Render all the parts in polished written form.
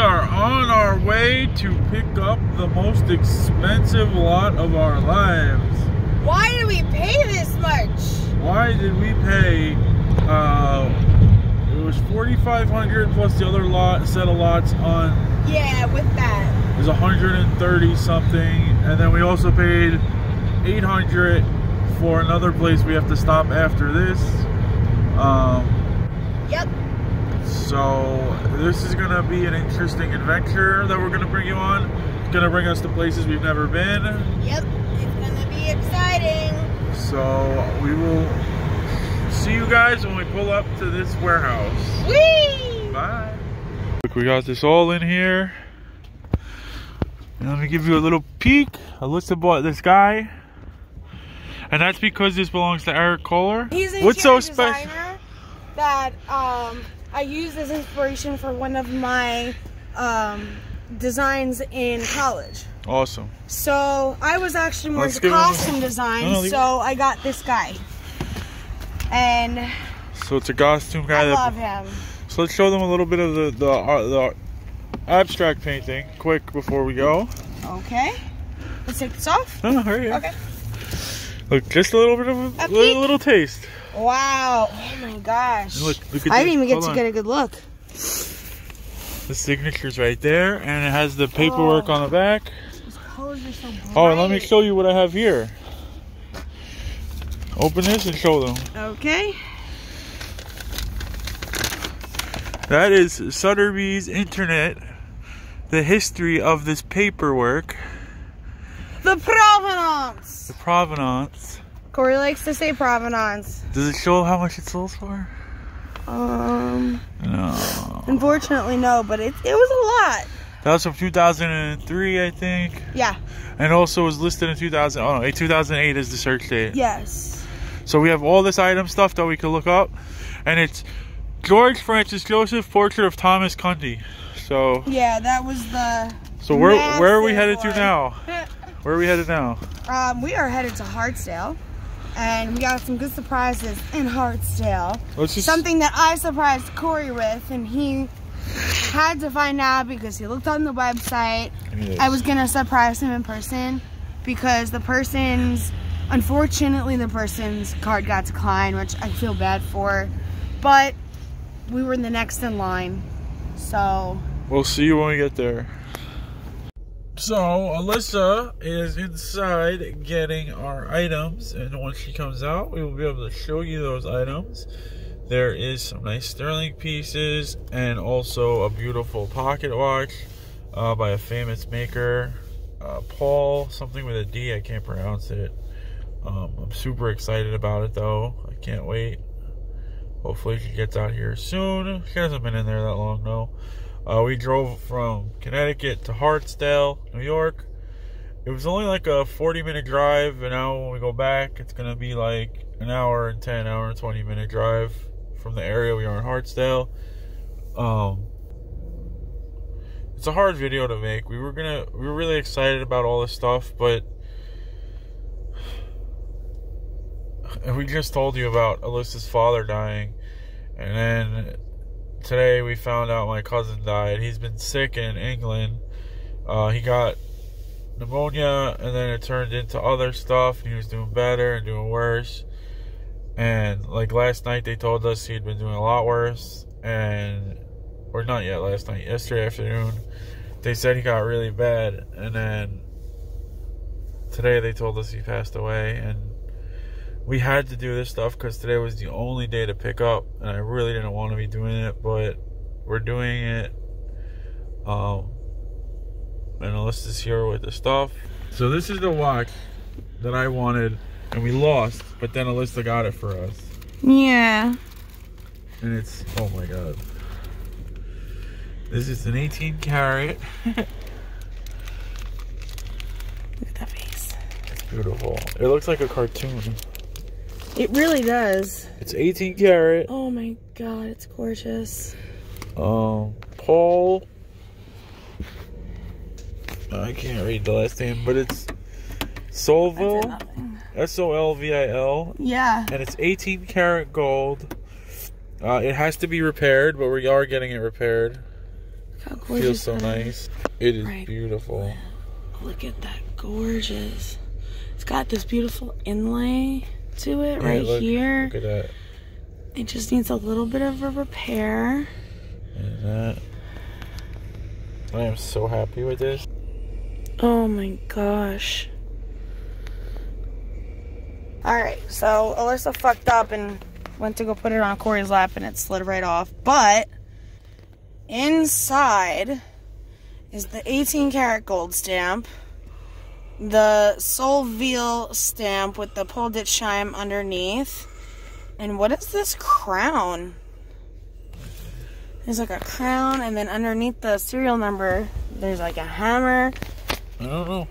are on our way to pick up the most expensive lot of our lives. Why did we pay this much? Why did we pay? It was $4,500 plus the other set of lots on. Yeah, with that. It was 130 something, and then we also paid $800 for another place we have to stop after this. Yep. So this is gonna be an interesting adventure that we're gonna bring you on. It's gonna bring us to places we've never been. Yep, it's gonna be exciting. So we will see you guys when we pull up to this warehouse. Whee! Bye. Look, we got this all in here. And let me give you a little peek. Alyssa bought this guy. And that's because this belongs to Eric Kohler. He's an What's so interior special? designer that I used as inspiration for one of my designs in college. Awesome. So I was actually more into costume design, so I got this guy. And so it's a costume guy. I love him. So let's show them a little bit of the abstract painting quick before we go. Okay. Let's take this off. Oh, hurry up. Okay. Look, just a little bit of a little taste. Wow. Oh my gosh. Look at I didn't even get to get a good look. The signature's right there, and it has the paperwork on the back. These colors are so bright. Oh, and let me show you what I have here. Open this and show them. Okay. That is Sotheby's Internet, the history of this paperwork. The provenance. The provenance. Corey likes to say provenance. Does it show how much it sold for? No. Unfortunately, no, but it was a lot. That was from 2003, I think. Yeah. And also was listed in 2000. Oh no, 2008 is the search date. Yes. So we have all this item stuff that we could look up, and it's George Francis Joseph Portrait of Thomas Cundy. So. Yeah, that was the. So where are we headed to now? Where are we headed now? We are headed to Hartsdale, and we got some good surprises in Hartsdale. Something that I surprised Corey with, and he had to find out because he looked on the website. I was gonna surprise him in person because unfortunately the person's card got declined, which I feel bad for, but we were the next in line, so. We'll see you when we get there. So, Alyssa is inside getting our items, and once she comes out, we will be able to show you those items. There is some nice sterling pieces, and also a beautiful pocket watch by a famous maker, Paul, something with a D, I can't pronounce it. I'm super excited about it, though. I can't wait. Hopefully she gets out here soon. She hasn't been in there that long, though. We drove from Connecticut to Hartsdale, New York. It was only like a 40-minute drive, and now when we go back, it's going to be like an hour and 20-minute drive from the area we are in Hartsdale. It's a hard video to make. We were really excited about all this stuff, but we just told you about Alyssa's father dying, and then today we found out my cousin died. He's been sick in England. He got pneumonia, and then it turned into other stuff. He was doing better and doing worse. And like last night, they told us he'd been doing a lot worse. Or not yet last night, yesterday afternoon, they said he got really bad. And then today they told us he passed away. And we had to do this stuff because today was the only day to pick up, and I really didn't want to be doing it, but we're doing it. And Alyssa's here with the stuff. So this is the watch that I wanted, and we lost, but then Alyssa got it for us. Yeah. And it's, oh my god. This is an 18 karat. Look at that face. It's beautiful. It looks like a cartoon. It really does. It's 18 karat. Oh my god, it's gorgeous. Paul. I can't read the last name, but it's Solville. Solvil. Yeah. And it's 18 karat gold. It has to be repaired, but we are getting it repaired. Look how Feels so nice. It is beautiful. Look at that, gorgeous. It's got this beautiful inlay to it here. Look at that. It just needs a little bit of a repair. And that. I am so happy with this. Oh my gosh. Alright, so Alyssa fucked up and went to go put it on Corey's lap and it slid right off. But inside is the 18 karat gold stamp, the Solveal stamp with the pulled it chime underneath, and what is this crown? There's like a crown, and then underneath the serial number, there's like a hammer. I don't know.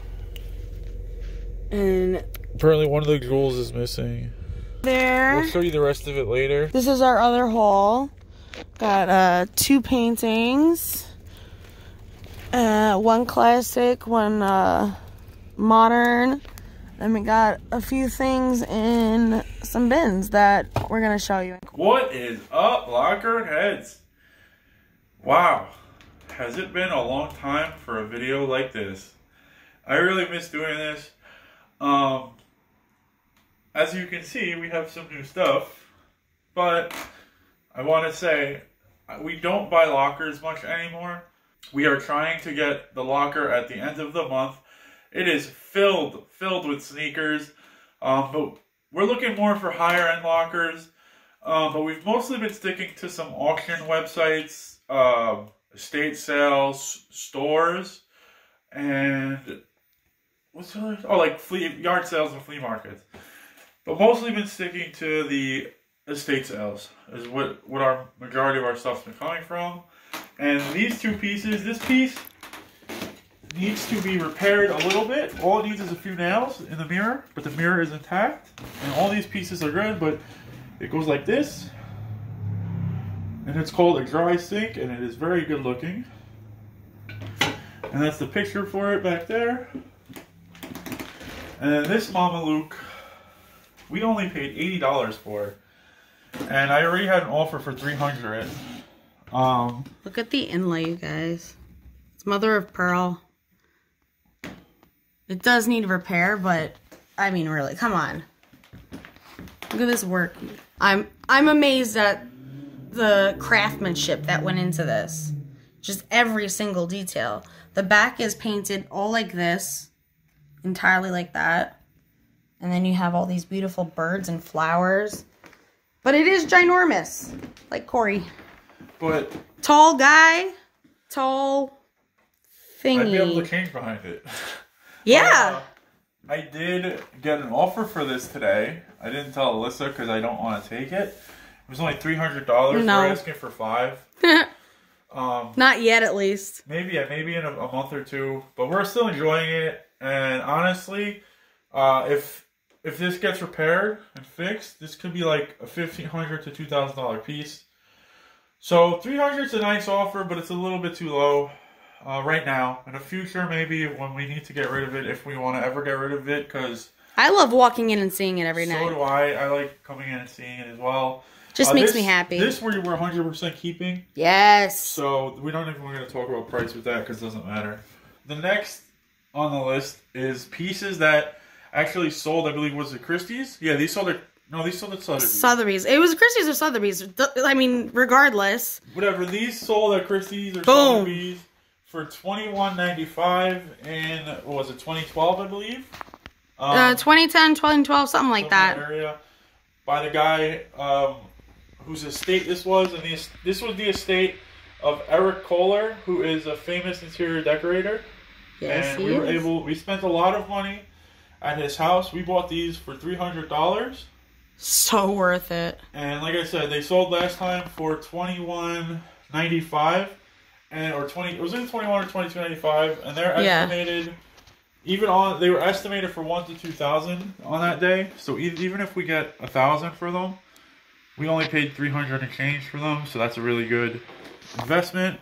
And apparently one of the jewels is missing. There. We'll show you the rest of it later. This is our other haul. Got 2 paintings. One classic, one modern. Then we got a few things in some bins that we're going to show you. What is up, locker heads? Wow. Has it been a long time for a video like this? I really miss doing this. As you can see, we have some new stuff. But I want to say, we don't buy lockers much anymore. We are trying to get the locker at the end of the month. It is filled with sneakers. But we're looking more for higher end lockers. But we've mostly been sticking to some auction websites, estate sales, stores, and what's the other? Oh, like yard sales and flea markets. But mostly been sticking to the estate sales is what our majority of our stuff's been coming from. And these 2 pieces, this piece needs to be repaired a little bit. All it needs is a few nails in the mirror, but the mirror is intact. And all these pieces are good, but it goes like this. And it's called a dry sink, and it is very good looking. And that's the picture for it back there. And then this Mama Luke, we only paid $80 for it. And I already had an offer for $300. Look at the inlay, you guys. It's mother of pearl. It does need repair, but I mean, really, come on. Look at this work. I'm amazed at the craftsmanship that went into this. Just every single detail. The back is painted all like this, entirely like that. And then you have all these beautiful birds and flowers. But it is ginormous, like Corey. But tall guy, tall thingy. I'd be able to change behind it. Yeah. I did get an offer for this today. I didn't tell Alyssa because I don't want to take it. It was only $300. No. We're asking for $5. Not yet, at least. Maybe in a month or 2. But we're still enjoying it. And honestly, if this gets repaired and fixed, this could be like a $1,500 to $2,000 piece. So $300 is a nice offer, but it's a little bit too low right now. In the future, maybe when we need to get rid of it, if we want to ever get rid of it, because I love walking in and seeing it every night. So do I. I like coming in and seeing it as well. Just makes me happy. This we're 100% keeping. Yes. So we don't even want to talk about price with that because it doesn't matter. The next on the list is pieces that actually sold. I believe was it Christie's? Yeah, these sold at. No, these sold at Sotheby's. Sotheby's. It was Christie's or Sotheby's. I mean, regardless. Whatever. These sold at Christie's or Sotheby's for $21.95 in, what was it, 2012, I believe? 2010, 2012, something like that. Area, by the guy whose estate this was. And this was the estate of Eric Kohler, who is a famous interior decorator. Yes, and we spent a lot of money at his house. We bought these for $300. So worth it. And like I said, they sold last time for $21.95, it was either $21 or $22.95, and they're estimated. They were estimated for $1,000 to $2,000 on that day. So even if we get $1,000 for them, we only paid $300 and change for them. So that's a really good investment.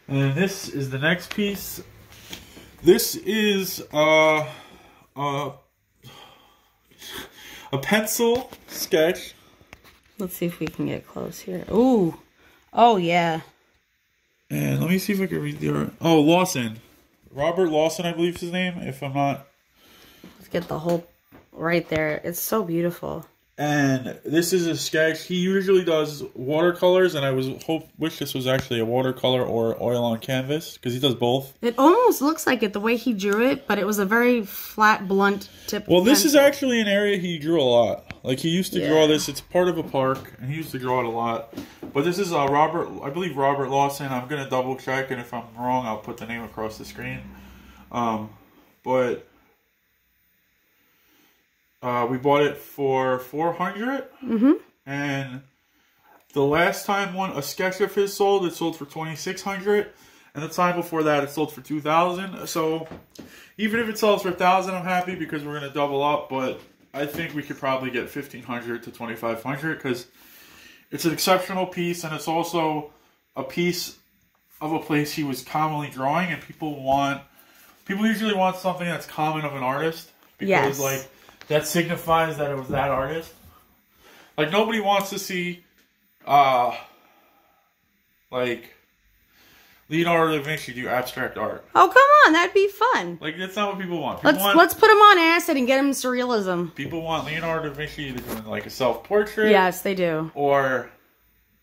And then this is the next piece. This is a pencil sketch. Let's see if we can get close here. Ooh. Oh, yeah. And let me see if I can read the... Oh, Lawson. Robert Lawson, I believe is his name, if I'm not... Let's get the whole... Right there. It's so beautiful. And this is a sketch. He usually does watercolors, and I wish this was actually a watercolor or oil on canvas, because he does both. It almost looks like it the way he drew it, but it was a very flat, blunt tip. Well, this is actually an area he drew a lot. Like, he used to draw this. It's part of a park, and he used to draw it a lot. But this is I believe Robert Lawson. I'm going to double check, and if I'm wrong, I'll put the name across the screen. But... we bought it for $400, and the last time a sketch of his sold, it sold for $2,600, and the time before that, it sold for $2,000. So even if it sells for $1,000, I'm happy because we're gonna double up. But I think we could probably get $1,500 to $2,500 because it's an exceptional piece, and it's also a piece of a place he was commonly drawing, and people usually want something that's common of an artist because like. That signifies that it was that artist. Like, nobody wants to see, like, Leonardo da Vinci do abstract art. Oh, come on. That'd be fun. Like, that's not what people want. Let's put him on acid and get him surrealism. People want Leonardo da Vinci to do, like, a self-portrait. Yes, they do. Or,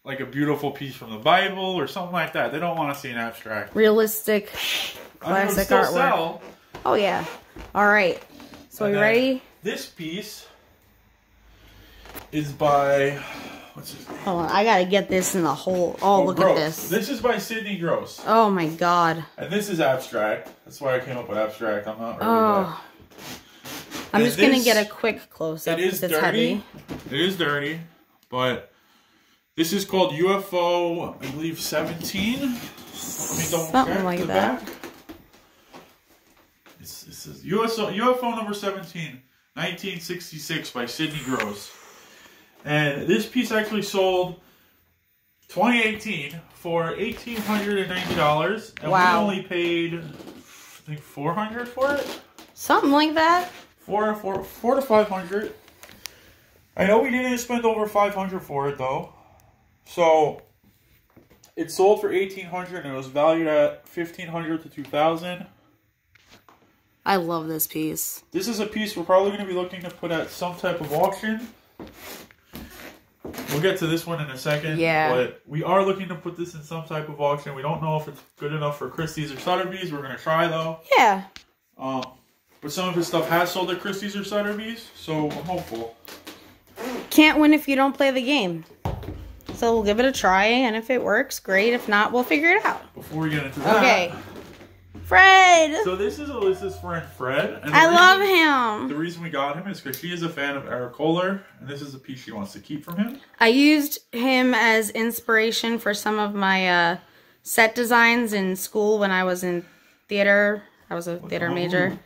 like, a beautiful piece from the Bible or something like that. They don't want to see an abstract. Realistic, classic artwork. Sell. Oh, yeah. All right. So, are you ready? This piece is by, what's his name? Hold on, I gotta get this in the whole. Oh, look at this. This is by Sidney Gross. Oh my god. And this is abstract. That's why I came up with abstract. I'm not really I'm just gonna get a quick close up. It is dirty. It is dirty, but this is called UFO, I believe 17. Something like that. This is UFO number 17. 1966 by Sidney Gross. And this piece actually sold 2018 for $1,890. And we only paid, I think, $400 for it? Something like that. Four to $500. I know we didn't spend over $500 for it, though. So, it sold for $1,800 and it was valued at $1,500 to $2,000. I love this piece. This is a piece we're probably going to be looking to put at some type of auction. We'll get to this one in a second. Yeah. But we are looking to put this in some type of auction. We don't know if it's good enough for Christie's or Sotheby's. We're going to try, though. Yeah. But some of his stuff has sold at Christie's or Sotheby's, so I'm hopeful. Can't win if you don't play the game. So we'll give it a try, and if it works, great. If not, we'll figure it out. Before we get into that... Okay. Fred! So this is Alyssa's friend, Fred. And I love him. The reason we got him is because she is a fan of Eric Kohler, and this is a piece she wants to keep from him. I used him as inspiration for some of my set designs in school when I was in theater. I was a theater major.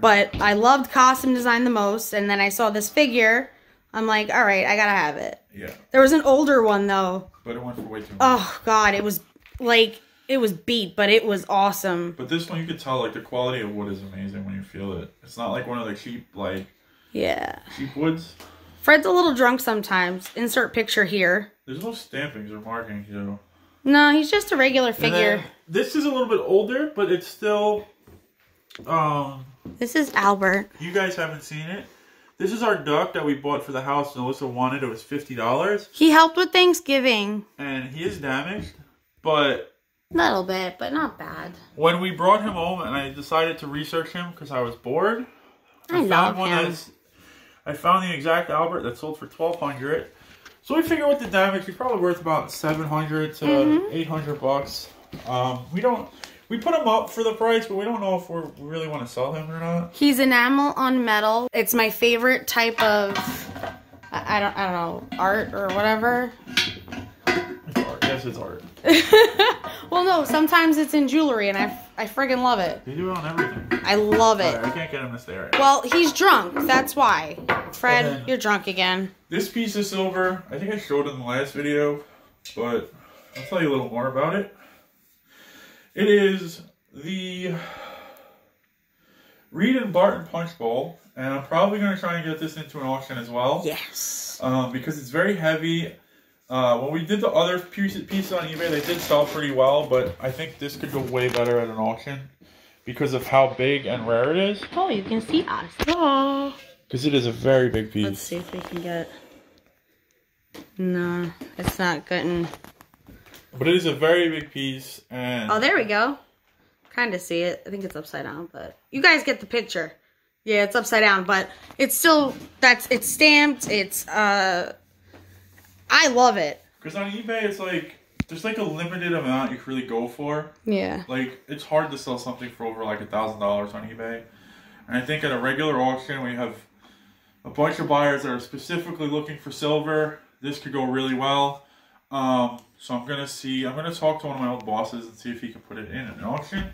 But I loved costume design the most, and then I saw this figure. I'm like, all right, I gotta have it. Yeah. There was an older one, though. But it went for way too much. Oh, God, it was like... It was beat, but it was awesome. But this one, you could tell, like, the quality of wood is amazing when you feel it. It's not like one of the cheap, like... Yeah. Cheap woods. Fred's a little drunk sometimes. Insert picture here. There's no stampings or markings, you know. No, he's just a regular figure. This is a little bit older, but it's still... This is Albert. You guys haven't seen it. This is our duck that we bought for the house, and Alyssa wanted. It was $50. He helped with Thanksgiving. And he is damaged, but... Little bit, but not bad. When we brought him home and I decided to research him because I was bored, I love him. I found the exact Albert that sold for $1,200. So we figure with the damage, he's probably worth about $700 to $800. We put him up for the price, but we don't know if we really want to sell him or not. He's enamel on metal. It's my favorite type of, I don't know, art or whatever. It's art. Yes, it's art. Well, no, sometimes it's in jewelry, and I friggin' love it. They do it on everything. I love it. Right, I can't get him to stay right. Well, he's drunk. That's why. Fred, you're drunk again. This piece of silver, I think I showed it in the last video, but I'll tell you a little more about it. It is the Reed and Barton Punch Bowl, and I'm probably going to try and get this into an auction as well. Yes. Because it's very heavy. When we did the other pieces on eBay, they did sell pretty well, but I think this could go way better at an auction because of how big and rare it is. Oh, you can see us. Oh. Because it is a very big piece. Let's see if we can get... No, it's not getting... But it is a very big piece, and... Oh, there we go. Kind of see it. I think it's upside down, but... You guys get the picture. Yeah, it's upside down, but it's still... It's stamped. It's, I love it. Because on eBay, it's like... There's like a limited amount you can really go for. Yeah. Like, it's hard to sell something for over like $1,000 on eBay. And I think at a regular auction, when you have a bunch of buyers that are specifically looking for silver, this could go really well. So I'm going to talk to one of my old bosses and see if he can put it in an auction.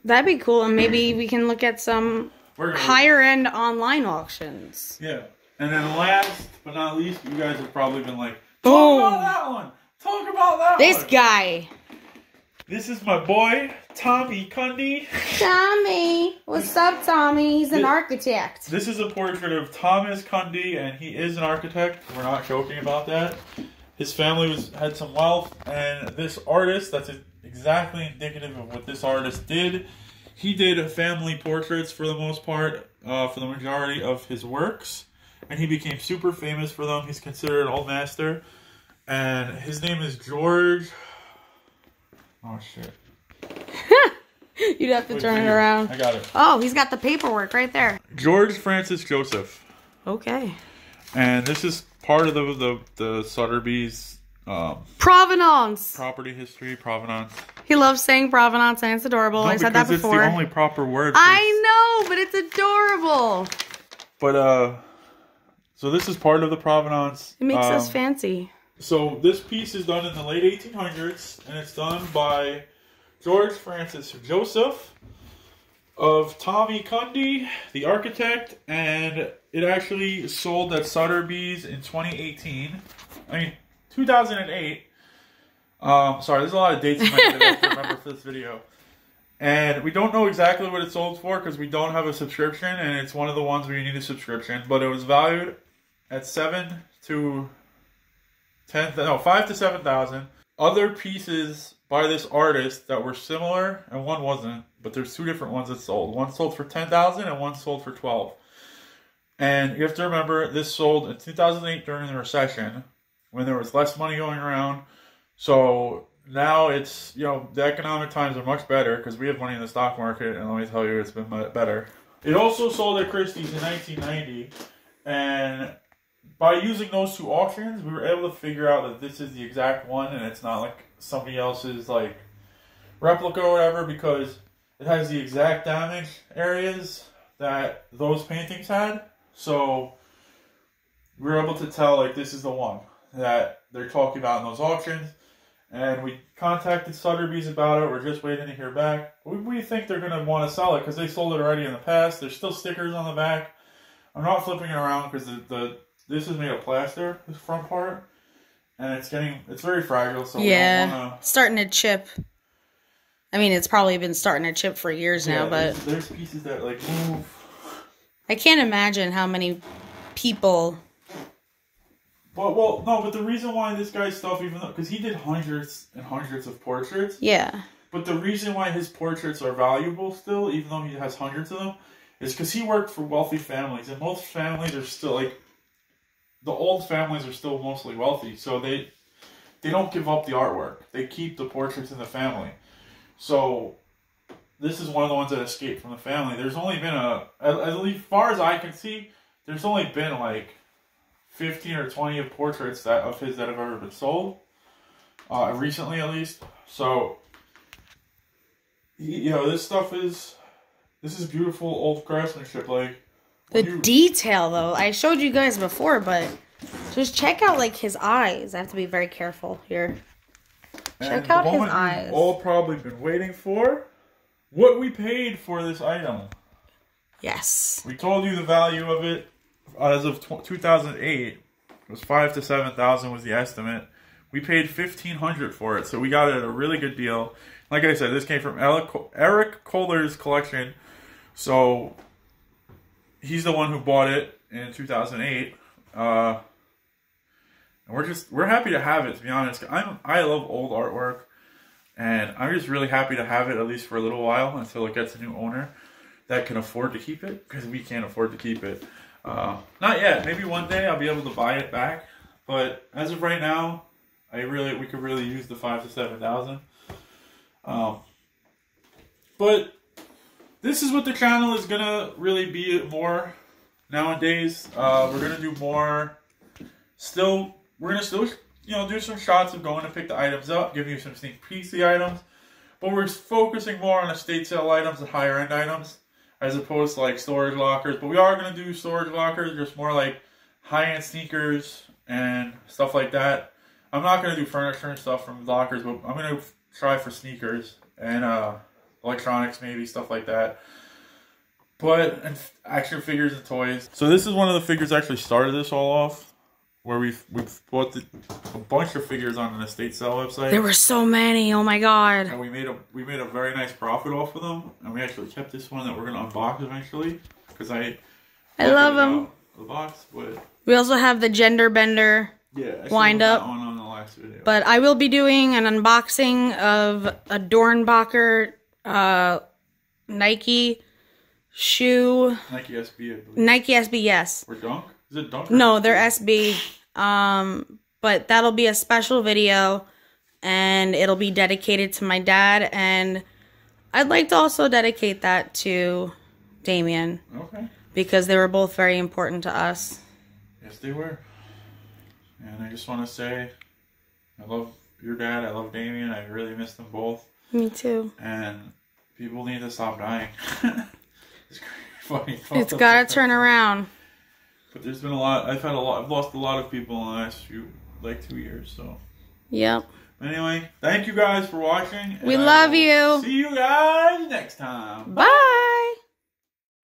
That'd be cool, and maybe we can look at some higher-end online auctions. Yeah. And then last but not least, you guys have probably been like, talk about that one! Talk about that one! This guy! This is my boy, Tommy Cundy. Tommy! What's up, Tommy? He's an architect. This is a portrait of Thomas Cundy, and he is an architect. We're not joking about that. His family had some wealth, and this artist, that's exactly indicative of what this artist did. He did family portraits for the most part, for the majority of his works, and he became super famous for them. He's considered an old master, and his name is George... Oh, shit. You'd have to turn it around. I got it. Oh, he's got the paperwork right there. George Francis Joseph. Okay. And this is part of the Sotheby's Provenance. property history, provenance. He loves saying provenance, and it's adorable. No, I said that before. It's the only proper word. I know, but it's adorable. But so this is part of the provenance. It makes us fancy. So this piece is done in the late 1800s, and it's done by George Francis Joseph of Tommy Cundy, the architect, and it actually sold at Sotheby's in 2018. I mean, 2008. Sorry, there's a lot of dates in my head that I have to remember for this video. And we don't know exactly what it sold for because we don't have a subscription, and it's one of the ones where you need a subscription. But it was valued at $5,000 to $7,000. Other pieces by this artist that were similar, and one wasn't, but there's two different ones that sold. One sold for $10,000 and one sold for $12,000. And you have to remember, this sold in 2008 during the recession, when there was less money going around. So now it's, the economic times are much better because we have money in the stock market, and let me tell you, it's been better. It also sold at Christie's in 1990, and by using those two auctions, we were able to figure out that this is the exact one, and it's not like somebody else's like replica or whatever, because it has the exact damage areas that those paintings had. So we were able to tell like this is the one that they're talking about in those auctions. And we contacted Sotheby's about it. We're just waiting to hear back. We think they're going to want to sell it because they sold it already in the past. There's still stickers on the back. I'm not flipping it around because this is made of plaster, this front part, and it's very fragile, so we don't want to... starting to chip. I mean, it's probably been starting to chip for years now, but... There's pieces that, like, move. I can't imagine how many people... Well, no, but the reason why this guy's stuff, even though... Because he did hundreds and hundreds of portraits. Yeah. But the reason why his portraits are valuable still, even though he has hundreds of them, is because he worked for wealthy families, and most families are still, like... The old families are still mostly wealthy, so they don't give up the artwork. They keep the portraits in the family. So this is one of the ones that escaped from the family. There's only been as far as I can see, there's only been like 15 or 20 of portraits of his that have ever been sold, recently at least. So this stuff is beautiful old craftsmanship, like. The detail, though, I showed you guys before, but just check out, like, his eyes. I have to be very careful here. Check out his eyes. We've all probably been waiting for what we paid for this item. Yes. We told you the value of it as of 2008. It was $5,000 to $7,000 was the estimate. We paid $1,500 for it, so we got it at a really good deal. Like I said, this came from Eric Kohler's collection, so... He's the one who bought it in 2008. And And we're happy to have it, to be honest. I love old artwork, and I'm just really happy to have it, at least for a little while, until it gets a new owner that can afford to keep it, because we can't afford to keep it. Not yet. Maybe one day I'll be able to buy it back, but as of right now, we could really use the 5,000 to 7,000. But this is what the channel is gonna really be more nowadays. We're gonna do more. We're gonna still, do some shots of going to pick the items up, give you some sneak peeks of the items. But we're focusing more on estate sale items and higher end items, as opposed to like storage lockers. But we are gonna do storage lockers, just more like high end sneakers and stuff like that. I'm not gonna do furniture and stuff from lockers, but I'm gonna try for sneakers and electronics, maybe stuff like that. And action figures and toys. So this is one of the figures that actually started this all off, where we've bought a bunch of figures on an estate sale website. There were so many. Oh my god! And we made a very nice profit off of them. And we actually kept this one that we're gonna unbox eventually, because I love them. The box, but we also have the gender bender. Yeah, wind up. That one on the last video. But I will be doing an unboxing of a Dornbacher Nike shoe. Nike SB, I believe. Nike SB, yes. Or Dunk? Is it Dunk? No, they're SB. But that'll be a special video, and it'll be dedicated to my dad, and I'd like to also dedicate that to Damien. Okay. Because they were both very important to us. Yes, they were. And I just want to say, I love your dad, I love Damien, I really miss them both. Me too. And people need to stop dying. It's gotta turn around. But there's been a lot, I've lost a lot of people in the last 2 years, so. Yep. Anyway, thank you guys for watching. We love you. See you guys next time. Bye.